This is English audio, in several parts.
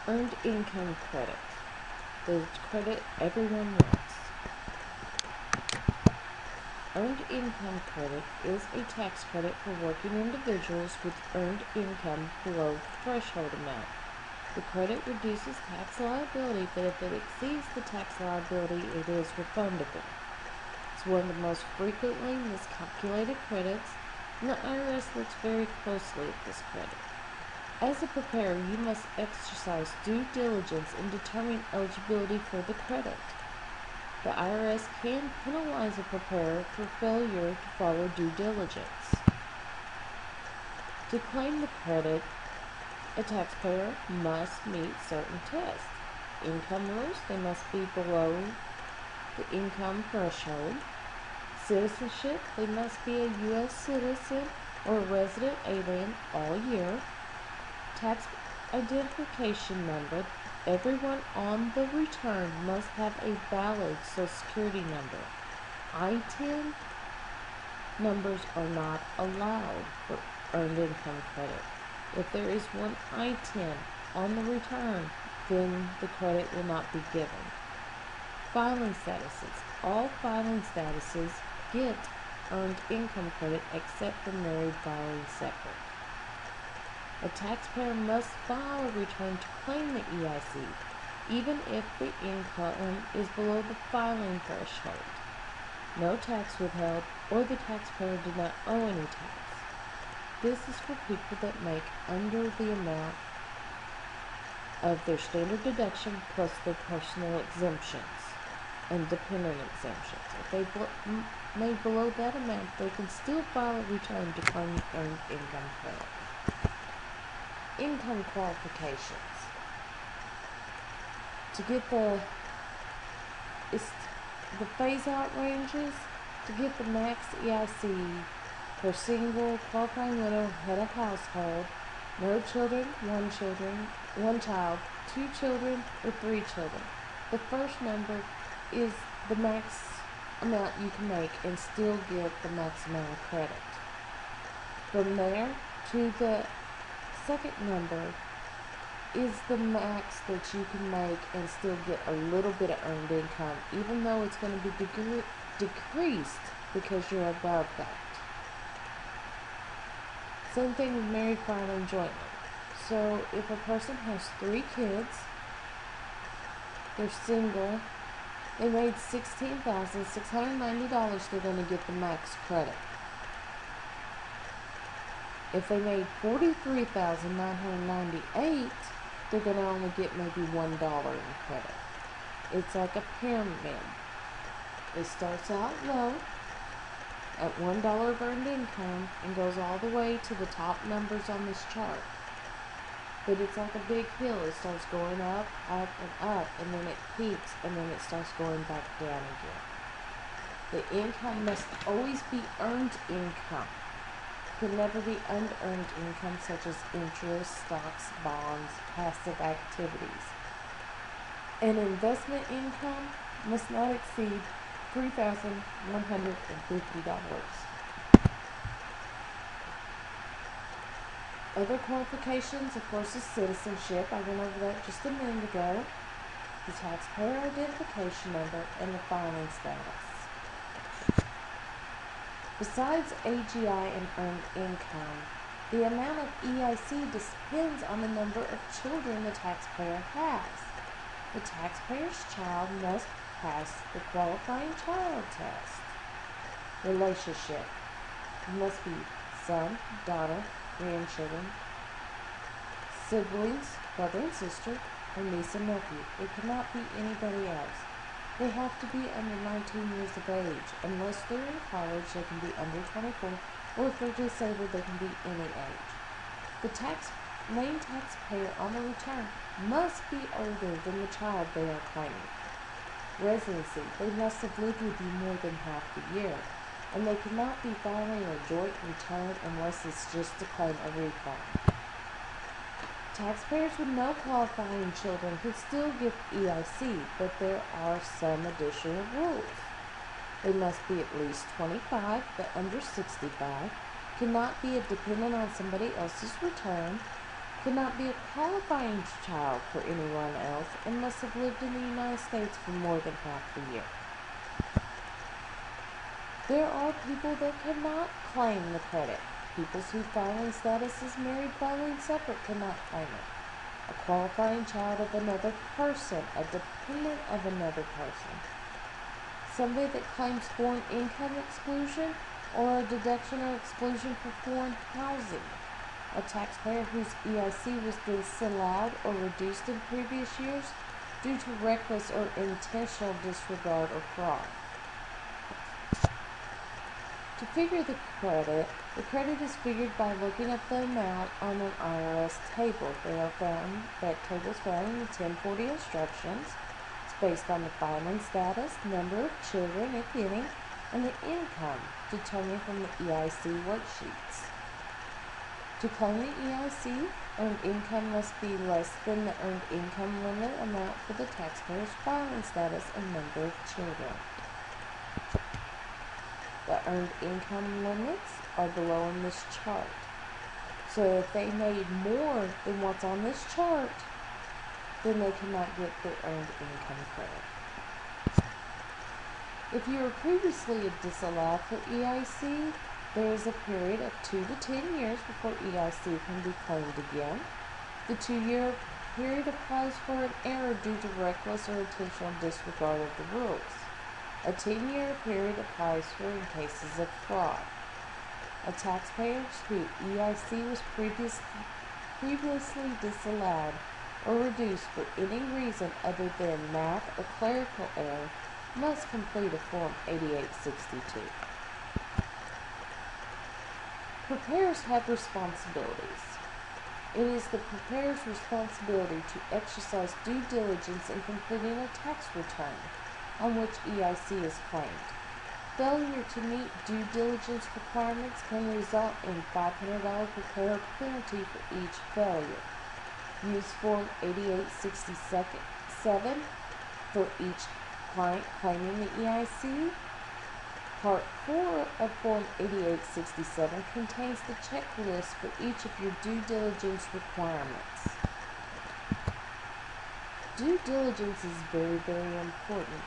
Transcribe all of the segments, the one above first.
Earned income credit. The credit everyone wants. Earned income credit is a tax credit for working individuals with earned income below the threshold amount. The credit reduces tax liability, but if it exceeds the tax liability, it is refundable. It's one of the most frequently miscalculated credits, and the IRS looks very closely at this credit. As a preparer, you must exercise due diligence in determining eligibility for the credit. The IRS can penalize a preparer for failure to follow due diligence. To claim the credit, a taxpayer must meet certain tests. Income rules, they must be below the income threshold. Citizenship, they must be a U.S. citizen or a resident alien all year. Tax identification number, everyone on the return must have a valid Social Security number. I-10 numbers are not allowed for earned income credit. If there is one I-10 on the return, then the credit will not be given. Filing statuses. All filing statuses get earned income credit except for married filing separate. A taxpayer must file a return to claim the EIC, even if the income is below the filing threshold. No tax withheld, or the taxpayer did not owe any tax. This is for people that make under the amount of their standard deduction plus their personal exemptions and dependent exemptions. If they made below that amount, they can still file a return to claim earned income credit. Income qualifications. To get the phase-out ranges, to get the max EIC for single, qualifying widow, head of household, no children, one child, 2 children, or 3 children. The first number is the max amount you can make and still get the max amount of credit. From there to the second number is the max that you can make and still get a little bit of earned income, even though it's going to be decreased because you're above that. Same thing with married filing jointly. So if a person has 3 kids, they're single, they made $16,690, they're going to get the max credit. If they made $43,998, they're going to only get maybe $1 in credit. It's like a pyramid. It starts out low at $1 of earned income and goes all the way to the top numbers on this chart. But it's like a big hill. It starts going up, up, and up, and then it peaks, and then it starts going back down again. The income must always be earned income. Can never be unearned income such as interest, stocks, bonds, passive activities. And investment income must not exceed $3,150. Other qualifications, of course, is citizenship. I went over that just a minute ago. The taxpayer identification number and the filing status. Besides AGI and earned income, the amount of EIC depends on the number of children the taxpayer has. The taxpayer's child must pass the qualifying child test. Relationship. It must be son, daughter, grandchildren, siblings, brother and sister, or niece and nephew. It cannot be anybody else. They have to be under 19 years of age. Unless they're in college, they can be under 24, or if they're disabled, they can be any age. The main taxpayer on the return must be older than the child they are claiming. Residency. They must have lived with you more than half the year, and they cannot be filing a joint return unless it's just to claim a refund. Taxpayers with no qualifying children can still get EIC, but there are some additional rules. They must be at least 25, but under 65, cannot be a dependent on somebody else's return, cannot be a qualifying child for anyone else and must have lived in the United States for more than half the year. There are people that cannot claim the credit. People whose filing status is married filing separate cannot claim it. A qualifying child of another person, a dependent of another person. Somebody that claims foreign income exclusion or a deduction or exclusion for foreign housing. A taxpayer whose EIC was disallowed or reduced in previous years due to reckless or intentional disregard or fraud. To figure the credit is figured by looking up the amount on an IRS table. That table is found in the 1040 instructions. It's based on the filing status, number of children, if any, and the income determined from the EIC worksheets. To claim the EIC, earned income must be less than the earned income limit amount for the taxpayer's filing status and number of children. The earned income limits are below in this chart. So if they made more than what's on this chart, then they cannot get the earned income credit. If you were previously disallowed for EIC, there is a period of 2 to 10 years before EIC can be claimed again. The 2-year period applies for an error due to reckless or intentional disregard of the rules. A 10-year period applies for in cases of fraud. A taxpayer whose EIC was previously disallowed or reduced for any reason other than math or clerical error must complete a Form 8862. Preparers have responsibilities. It is the preparer's responsibility to exercise due diligence in completing a tax return on which EIC is claimed. Failure to meet due diligence requirements can result in $500 preparer penalty for each failure. Use Form 8867 for each client claiming the EIC. Part 4 of Form 8867 contains the checklist for each of your due diligence requirements. Due diligence is very, very important.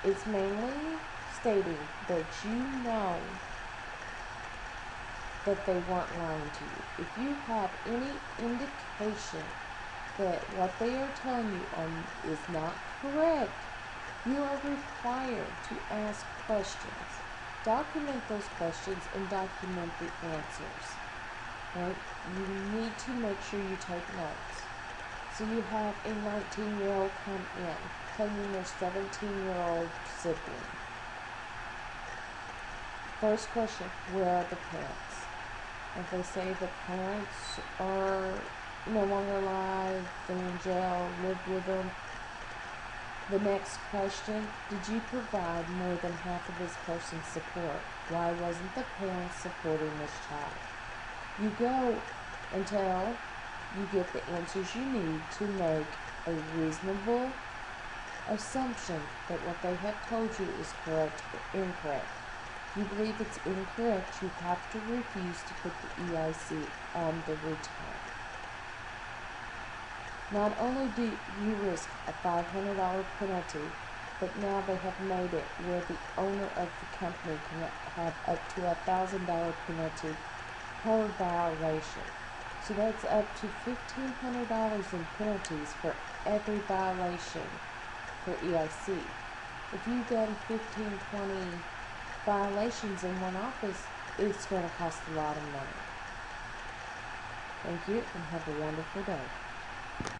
It's mainly stating that you know that they weren't lying to you. If you have any indication that what they are telling you is not correct, you are required to ask questions. Document those questions and document the answers. Right? You need to make sure you take notes. So you have a 19-year-old come in, claiming their 17-year-old sibling. First question, where are the parents? If they say the parents are no longer alive, they're in jail, lived with them. The next question, did you provide more than half of this person's support? Why wasn't the parent supporting this child? You go until you get the answers you need to make a reasonable assumption that what they have told you is correct or incorrect. If you believe it's incorrect, you have to refuse to put the EIC on the return. Not only do you risk a $500 penalty, but now they have made it where the owner of the company can have up to $1,000 penalty per violation. So that's up to $1,500 in penalties for every violation for EIC. If you've done 15, 20 violations in one office, it's going to cost a lot of money. Thank you and have a wonderful day.